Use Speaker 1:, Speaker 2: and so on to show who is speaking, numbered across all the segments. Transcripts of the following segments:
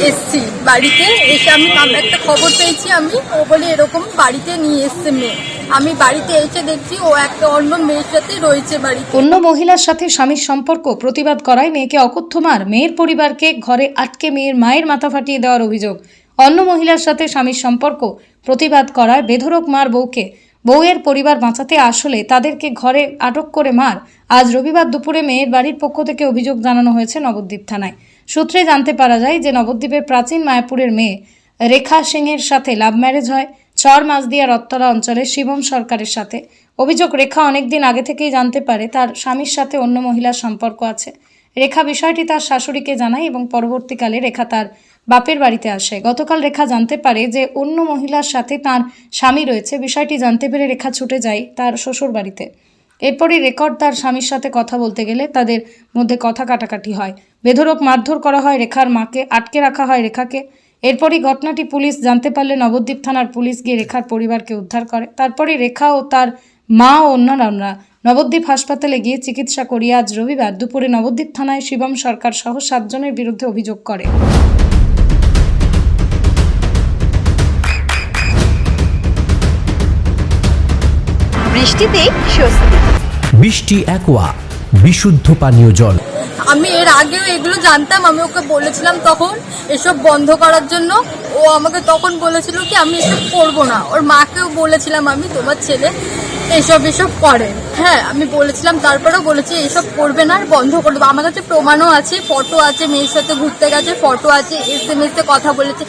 Speaker 1: এসছি বাড়িতে এসে আমি একটা খবর পেয়েছি আমি, ও বলে এরকম বাড়িতে নিয়ে এসছে মেয়ে। আমি বাড়িতে এসে দেখছি ও একটা অন্য মেয়ের সাথে রয়েছে বাড়িতে।
Speaker 2: অন্য মহিলার সাথে স্বামীর সম্পর্ক প্রতিবাদ করায় মেয়েকে অকথ্য মার, মেয়ের পরিবারকে ঘরে আটকে মেয়ের মায়ের মাথা ফাটিয়ে দেওয়ার অভিযোগ। অন্য মহিলার সাথে স্বামীর সম্পর্ক প্রতিবাদ করায় বেধড়ক মার বউকে, বউয়ের পরিবার বাঁচাতে আসলে তাদেরকে ঘরে আটক করে মার। আজ রবিবার দুপুরে মেয়ের বাড়ির পক্ষ থেকে অভিযোগ জানানো হয়েছে নবদ্বীপ থানায়। সূত্রে জানতে পারা যায় যে নবদ্বীপের প্রাচীন মায়াপুরের মেয়ে রেখা সিংয়ের সাথে লাভ ম্যারেজ হয় চর মাঝদিয়া রত্তলা অঞ্চলের শিবম সরকারের সাথে। অভিযোগ, রেখা অনেকদিন আগে থেকেই জানতে পারে তার স্বামীর সাথে অন্য মহিলার সম্পর্ক আছে। রেখা বিষয়টি তার শাশুড়িকে জানায় এবং পরবর্তীকালে রেখা তার বাপের বাড়িতে আসে। গতকাল রেখা জানতে পারে যে অন্য মহিলার সাথে তার স্বামী রয়েছে। বিষয়টি জানতে পেরে রেখা ছুটে যায় তার শ্বশুর বাড়িতে। এরপরই রেকর্ড তার স্বামীর সাথে কথা বলতে গেলে তাদের মধ্যে কথা কাটাকাটি হয়, বেধড়ক মারধর করা হয়, রেখার মাকে আটকে রাখা হয় রেখাকে। এরপরই ঘটনাটি পুলিশ জানতে পারলে নবদ্বীপ থানার পুলিশ গিয়ে রেখার পরিবারকে উদ্ধার করে। তারপরে রেখা ও তার মা ও অন্যান্যরা নবদ্বীপ হাসপাতালে গিয়ে চিকিৎসা করিয়ে আজ রবিবার দুপুরে নবদ্বীপ থানায় শিবম সরকার সহ 7 জনের বিরুদ্ধে অভিযোগ করে।
Speaker 3: বৃষ্টিতে স্বস্তি।
Speaker 4: বৃষ্টি অ্যাকোয়া বিশুদ্ধ পানীয় জল।
Speaker 1: আমি এর আগেও এগুলো জানতাম, আমি ওকে বলেছিলাম তখন এসব বন্ধ করার জন্য। ও আমাকে তখন বলেছিল কি আমি এসব করবো না। ওর মাকেও বলেছিলাম আমি, তোমার ছেলে এসব করে। হ্যাঁ, আমি বলেছিলাম, তারপরেও বলেছি এসব করবে না, আর বন্ধ করে দেবো। আমার কাছে প্রমাণও আছে, ফটো আছে, মেয়ের সাথে ঘুরতে গেছে ফটো আছে, SMS-এ কথা বলেছে,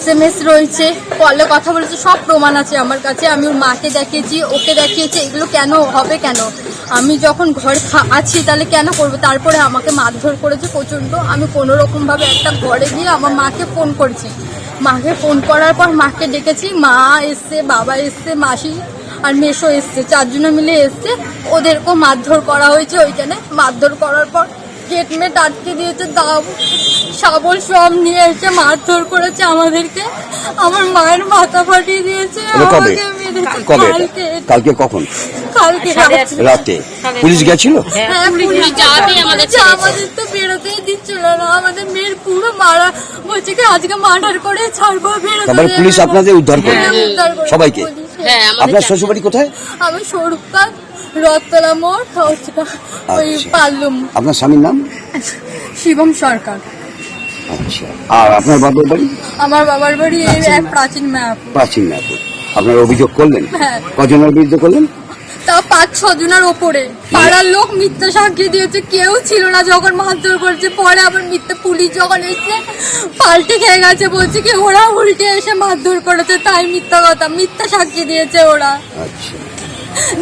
Speaker 1: SMS রয়েছে, কলে কথা বলেছে, সব প্রমাণ আছে আমার কাছে। আমি ওর মাকে দেখিয়েছি, ওকে দেখিয়েছি। এগুলো কেন হবে? কেন আমি যখন ঘরে আছি তাহলে কেন করবো? তারপরে আমাকে মারধর করেছে প্রচণ্ড। আমি কোনো রকমভাবে একটা ঘরে গিয়ে আমার মাকে ফোন করেছি। মাকে ফোন করার পর মাকে ডেকেছি, মা এসছে, বাবা এসছে, মাসি আর মেসো এসছে, 4 জনে মিলে এসছে। ওদেরকেও মারধর করা হয়েছে ওইখানে। মারধর করার পর গেটমেট আটকে দিয়েছে, দাও শাবল সব নিয়ে এসে মারধর করেছে আমাদেরকে। আমার মায়ের মাথা ফাটিয়ে দিয়েছে।
Speaker 5: কালকে কখন?
Speaker 1: কালকে
Speaker 5: রাতে পুলিশ গেছিল?
Speaker 1: হ্যাঁ, আমাদের তো বেরোতেই দিচ্ছিল না। আমাদের মেয়ের পুরো মারা বলছে কি আজকে মার্ডার করে ছাড়বো,
Speaker 5: তারপরে পুলিশ আপনাদের উদ্ধার করে সবাইকে। আপনার শ্বশুরবাড়ি কোথায়?
Speaker 1: আমি স্বরূপকার রত্তলা মোড়, ওই পাল্লুম।
Speaker 5: আপনার স্বামীর নাম?
Speaker 1: শিবম সরকার।
Speaker 5: আচ্ছা, আর আপনার বাবার বাড়ি?
Speaker 1: আমার বাবার বাড়ি এক প্রাচীন মায়াপুর।
Speaker 5: প্রাচীন মায়াপুর। আপনারা অভিযোগ করলেন?
Speaker 1: হ্যাঁ।
Speaker 5: কজনের বিরুদ্ধে করলেন?
Speaker 1: তা 5-6 জনের ওপরে। পাড়ার লোক মিথ্যা সাক্ষী দিয়েছে, কেউ ছিল না যখন মারধর করেছে। পরে আবার মিথ্যা পুলিশ যখন এসে পাল্টে খেয়ে গেছে, বলছে কি ওরা উল্টে এসে মারধর করেছে, তাই মিথ্যা কথা, মিথ্যা সাক্ষী দিয়েছে ওরা।
Speaker 5: আচ্ছা,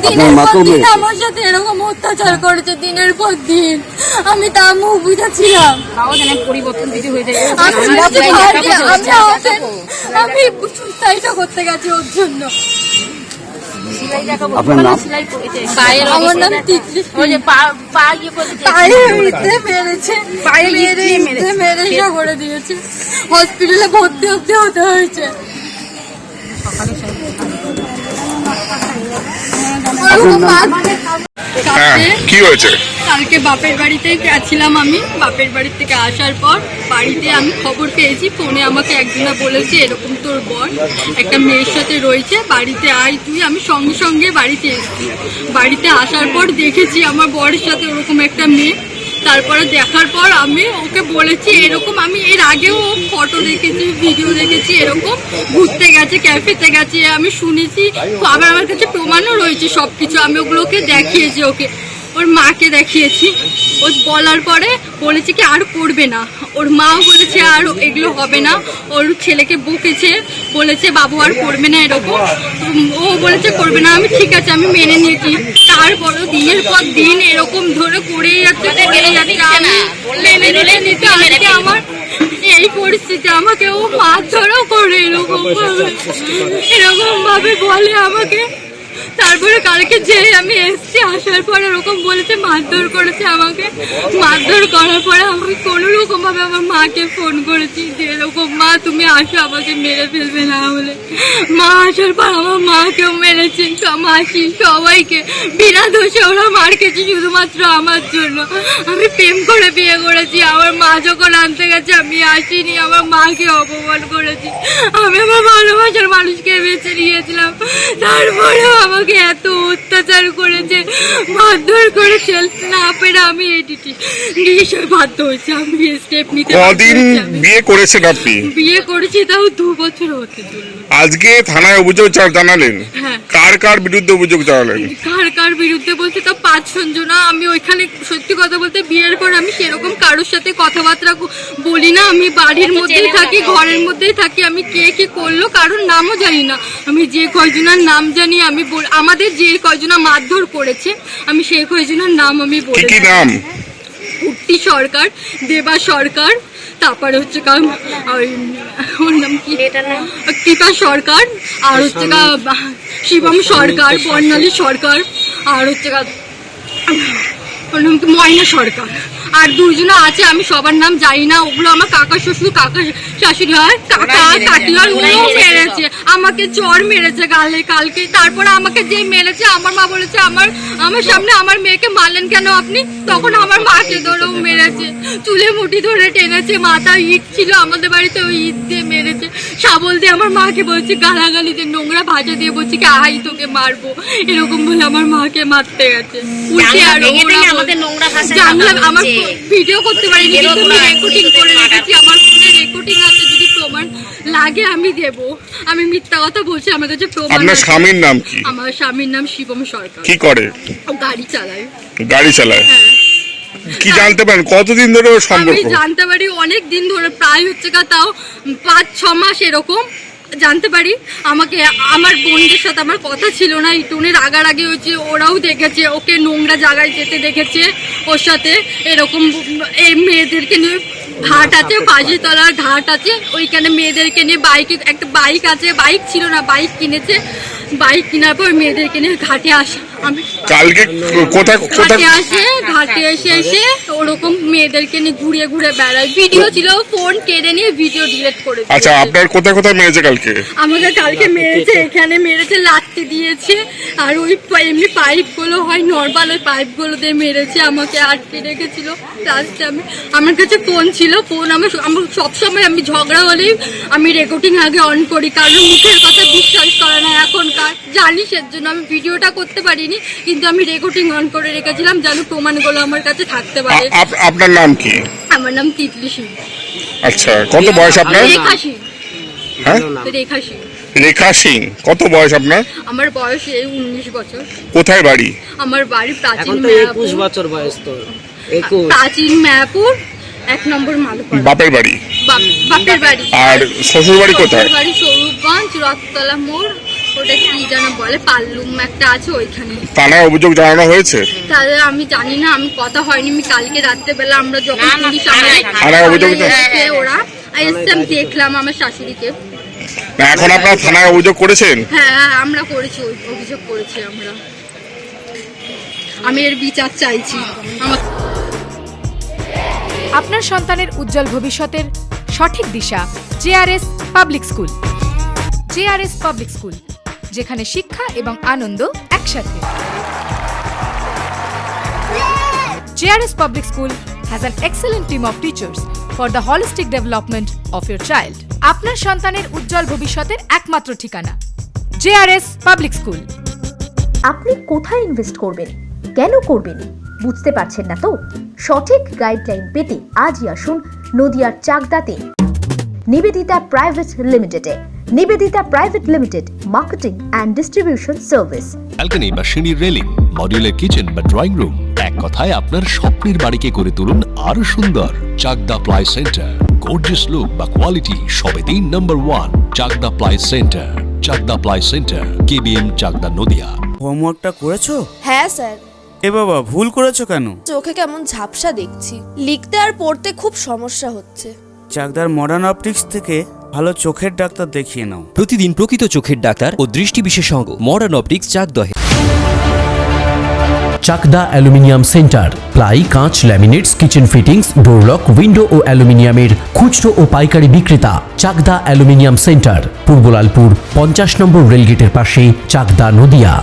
Speaker 1: দিনের পর দিন আমার সাথে এরকম অত্যাচার করেছে, দিনের পর দিন। আমি তা মুখ বুঝেছিলাম। আমি সুসাইড করতে গেছি ওর জন্য।
Speaker 5: আপনার নাম?
Speaker 1: আমার নাম তিতলি। মেরে করে দিয়েছে, হসপিটালে ভর্তি হতে হয়েছে।
Speaker 6: কি হয়েছে?
Speaker 1: কালকে বাপের বাড়িতেই গেছিলাম আমি। বাপের বাড়ি থেকে আসার পর বাড়িতে আমি খবর পেয়েছি, ফোনে আমাকে একজনা বলেছে এরকম তোর বর একটা মেয়ের সাথে রয়েছে, বাড়িতে আয় তুই। আমি সঙ্গে সঙ্গে বাড়িতে এসেছি। বাড়িতে আসার পর দেখেছি আমার বরের সাথে ওরকম একটা মেয়ে। তারপরে দেখার পর আমি ওকে বলেছি এরকম, আমি এর আগেও ফটো দেখেছি, ভিডিও দেখেছি, এরকম ঘুরতে গেছে, ক্যাফেতে গেছে, আমি শুনেছি। আবার আমার কাছে প্রমাণও রয়েছে সব কিছু। আমি ওগুলোকে দেখিয়েছি, ওকে ওর মাকে দেখিয়েছি। ও বলার পরে বলেছে কি আর করবে না। ওর মাও বলেছে আর এগুলো হবে না। ওর ছেলেকে বকেছে, বলেছে বাবু আর করবে না এরকম। ও বলেছে করবে না। আমি ঠিক আছে, আমি মেনে নিয়েছি। তারপরেও দিনের পর দিন এরকম ধরে করেই যাচ্ছে। আমি মেনে নিতে আজকে আমার এই পরিস্থিতি। আমাকে ও মারধরও করে এরকম ভাবে বলে আমাকে তারপরে কালকে যে আমি এসছি, আসার পরে ওরকম বলেছে, মারধর করেছে আমাকে। মারধর করার পরে আমি কোনো রকম ভাবে আমার মাকে ফোন করেছি যে এরকম মা তুমি আসো, আমাকে মেরে ফেলবে না হলে। মা আসার পর আমার মাকেও মেরেছে, মাসি সবাইকে বিনা দোষে ওরা মার খেয়েছে শুধুমাত্র আমার জন্য। আমি প্রেম করে বিয়ে করেছি, আমার মা যখন আনতে গেছে আমি আসিনি, আমার মাকে অপমান করেছি। আমি আমার ভালোবাসার মানুষকে বেছে নিয়েছিলাম, তারপরেও আমাকে এত অত্যাচার করেছে, মারধর করে ফেলতে না পেরে আমি এডিটি ডিসিশন বাধ্য হয়েছি। আমি স্টেপ নিতে
Speaker 6: কদিন বিয়ে করেছেন আপনি?
Speaker 1: বিয়ে করেছি তাও 2 বছর হতে চলল।
Speaker 6: আজকে থানায় অভিযোগ জানালেন,
Speaker 1: হ্যাঁ।
Speaker 6: কার কার বিরুদ্ধে অভিযোগ জানালেন?
Speaker 1: কার কার বিরুদ্ধে বলতে তো 5 জন। আমি ওইখানে সত্যি কথা বলতে বিয়ের পর আমি সেরকম কারোর সাথে কথাবার্তা বলি না। আমি বাড়ির মধ্যেই থাকি, ঘরের মধ্যেই থাকি। আমি কে কি করলো কারোর নামও জানি না। আমি যে কয়জনের নাম জানি আমি আমাদের যে কয়জনা মারধর করেছে আমি সেই কয়জনের নাম আমি বলি।
Speaker 6: কি নাম?
Speaker 1: উত্তি সরকার, দেবা সরকার, তারপরে হচ্ছে ওর নাম কি, কৃপা সরকার, আর হচ্ছে শিবম সরকার, বর্ণালী সরকার, আর হচ্ছে ওর নাম কি ময়না সরকার। আর 2 জন আছে, আমি সবার নাম জানি না। ওগুলো আমার কাকা শ্বশুর, কাকা শাশুড়ি হয়, কাকা কাকি হয়। ওরাও মেরেছে আমাকে, জ্বর মেরেছে গালে কালকে। তারপরে আমাকে যে মেরেছে আমার মা বলেছে আমার সামনে আমার মেয়েকে মারলেন কেন আপনি? তখন আমার মাকে ধরেও মেরেছে, চুলে মুঠি ধরে টেনেছে, মাথা ইট ছিল আমাদের বাড়িতে, ওই ইট দিয়ে মেরেছে। শাবল দিয়ে আমার মাকে বলছে, গালাগালি দিয়ে, নোংরা ভাজা দিয়ে বলছে কি আই তোকে মারবো, এরকম বলে আমার মাকে মারতে গেছে। উঠে আর জানলাম, আমার ভিডিও করতে পারিনি কিন্তু আমি রেকর্ডিং করে রেখেছি। আমার ফোনে রেকর্ডিং আছে, যদি প্রমাণ লাগে আমি দেব। আমি মিথ্যা কথা বলছি, আমার কাছে প্রমাণ আছে।
Speaker 6: আপনার স্বামীর নাম কি?
Speaker 1: আমার স্বামীর নাম শিবম সরকার।
Speaker 6: কি করে?
Speaker 1: ও গাড়ি চালায়।
Speaker 6: গাড়ি চালায়?
Speaker 1: হ্যাঁ।
Speaker 6: কি জানতে পারেন কতদিন ধরে ওর সম্পর্ক?
Speaker 1: আমি জানতে পারি অনেক দিন ধরে, প্রায় হচ্ছে তাও 5-6 মাস এরকম জানতে পারি। আমাকে আমার বোনদের সাথে আমার কথা ছিল না, ইটুনের রাগারাগি হয়েছে, ওরাও দেখেছে, ওকে নোংরা জায়গায় যেতে দেখেছে ওর সাথে। এরকম এই মেয়েদেরকে নিয়ে ঘাট আছে, বাজিতলার ঘাট আছে, ওইখানে মেয়েদেরকে নিয়ে বাইকে, একটা বাইক আছে, বাইক ছিল না, বাইক কিনেছে। বাইক কেনার পর মেয়েদেরকে নিয়ে ঘাটে আসে। আমি
Speaker 6: কালকে কোথায়
Speaker 1: ঘাটে আসে, ঘাটে এসে ওরকম মেয়েদেরকে নিয়ে ঘুরে ঘুরে বেড়ায়। ভিডিও ছিল, ফোন কেড়ে নিয়ে ভিডিও ডিলিট করে দিয়েছে।
Speaker 6: আচ্ছা, আপনার কোথায় কোথায় মেরেছে কালকে?
Speaker 1: আমাকে কালকে মেরেছে, এখানে মেরেছে, লাত্তি দিয়েছে, আর ওই এমনি পাইপগুলো হয় নর্মাল, ওই পাইপগুলো দিয়ে মেরেছে, আমাকে আটকে রেখেছিল। লাস্টে আমার কাছে ফোন ছিল, ফোন আমার সবসময় আমি ঝগড়া হলেই আমি রেকর্ডিং আগে অন করি, কারণ মুখের কথা বিশ্বাস করে না এখনকার, জানি সেজন্য আমি ভিডিওটা করতে পারিনি, কিন্তু আমি রেকর্ডিং অন করে রেখেছিলাম যেন প্রমাণগুলো আমার কাছে থাকতে পারে।
Speaker 6: আপনার নাম কি?
Speaker 1: আমার নাম তিতলি সিং।
Speaker 6: আচ্ছা, কত বয়স আপনার?
Speaker 1: রেখা সিং।
Speaker 6: হ্যাঁ,
Speaker 1: রেখা সিং।
Speaker 6: রেখা সিং। কত বয়স আপনার?
Speaker 1: আমার বয়স 19 বছর।
Speaker 6: কোথায় বাড়ি?
Speaker 1: আমার বাড়ি প্রাচীন
Speaker 7: 21 বছর বয়স তো। 21
Speaker 1: প্রাচীন মায়াপুর 1 নম্বর মালুপাড়া।
Speaker 6: বাপের বাড়ি?
Speaker 1: বাপের বাড়ি।
Speaker 6: আর শ্বশুর বাড়ি কোথায়?
Speaker 1: শ্বশুর বাড়ি স্বরূপগঞ্জ, রথতলা মোড়, ওটা কি যেন বলে, পাল্লুম একটা আছে ওইখানে।
Speaker 6: থানায় অভিযোগ জানানো হয়েছে?
Speaker 1: তাহলে আমি জানি না, আমি কথা হয়নি। আমি কালকে রাত্রেবেলা আমরা যখন পুলিশ
Speaker 6: থানায় অভিযোগ
Speaker 1: ওরা এসে আমি দেখলাম আমার শাশুড়িকে।
Speaker 6: না, এখন আপনারা থানায় অভিযোগ করেছেন?
Speaker 1: হ্যাঁ, আমরা করেছি, অভিযোগ করেছি আমরা। আমি এর বিচার চাইছি। আমার
Speaker 8: আপনার সন্তানের উজ্জ্বল ভবিষ্যতের সঠিক দিশা JRS public school. JRS public school, যেখানে শিক্ষা এবং আনন্দ একসাথে। JRS public school has an excellent team of teachers for the holistic development of your child. আপনার সন্তানের উজ্জ্বল ভবিষ্যতের একমাত্র ঠিকানা জেআরএস পাবলিক স্কুল।
Speaker 9: আপনি কোথায় ইনভেস্ট করবেন, কেন করবেন, বুঝতে পারছেন না তো? সঠিক গাইডলাইন পেতে আজই আসুন নদিয়ার চাকদাতে নিবেদিতা প্রাইভেট লিমিটেডে। Nivedita private limited, marketing and distribution service.
Speaker 10: Balcony বা সিঁড়ির রেলিং, মডিউলার কিচেন বা ড্রয়িং রুম, এক কথায় আপনার স্বপ্নের বাড়িকে করে তুলুন আরো সুন্দর। Chakdah ply centre, gorgeous look বা কোয়ালিটি সবেতেই number 1। Chakdah ply centre, Chakdah ply centre, KBM, Chakdah, Nadia.
Speaker 11: হোমওয়ার্কটা করেছো?
Speaker 12: হ্যাঁ স্যার।
Speaker 11: এ বাবা, ভুল করেছো কেন?
Speaker 12: চোখে কেমন ঝাপসা দেখছি, লিখতে আর পড়তে খুব সমস্যা হচ্ছে।
Speaker 11: চাকদার মডার্ন অপটিক্স থেকে ভালো চোখের ডাক্তার দেখিয়ে নাও।
Speaker 4: প্রতিদিন প্রকৃত চোখের ডাক্তার ও দৃষ্টি বিশেষজ্ঞ মডার্ন অপটিক্স চাকদহে। চাকদা অ্যালুমিনিয়াম সেন্টার, প্লাই, কাঁচ, laminates, kitchen fittings, door lock, window ও অ্যালুমিনিয়ামের খুচরো ও পাইকারি বিক্রেতা। চাকদা অ্যালুমিনিয়াম সেন্টার, পূর্বলালপুর 50 নম্বর রেলগেটের পাশে, চাকদা, নদিয়া।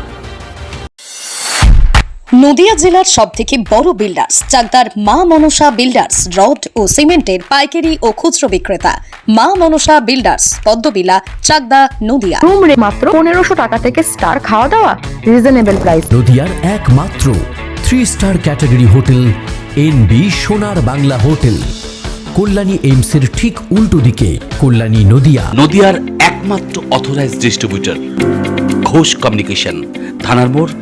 Speaker 2: নদিয়া জেলার সবথেকে বড় বিল্ডার্স চাকদার মা মনসা বিল্ডার্স, রড ও সিমেন্টের পাইকারি ও খুচরো বিক্রেতা। মা মনসা বিল্ডার্স, পদ্মবিলা, চাকদা, নদিয়া।
Speaker 3: রুম রে মাত্র 1500 টাকা থেকে স্টার, খাওয়া দাওয়া রিজনেবল প্রাইস।
Speaker 4: নদিয়ার একমাত্র 3 স্টার ক্যাটাগরি হোটেল এনবি সোনার বাংলা হোটেল, কল্যাণী এইমসের ঠিক উল্টো দিকে, কল্যাণী, নদিয়া।
Speaker 12: নদিয়ার একমাত্র অথরাইজড ডিস্ট্রিবিউটর ঘোষ কমিউনিকেশন, থানার মোড়,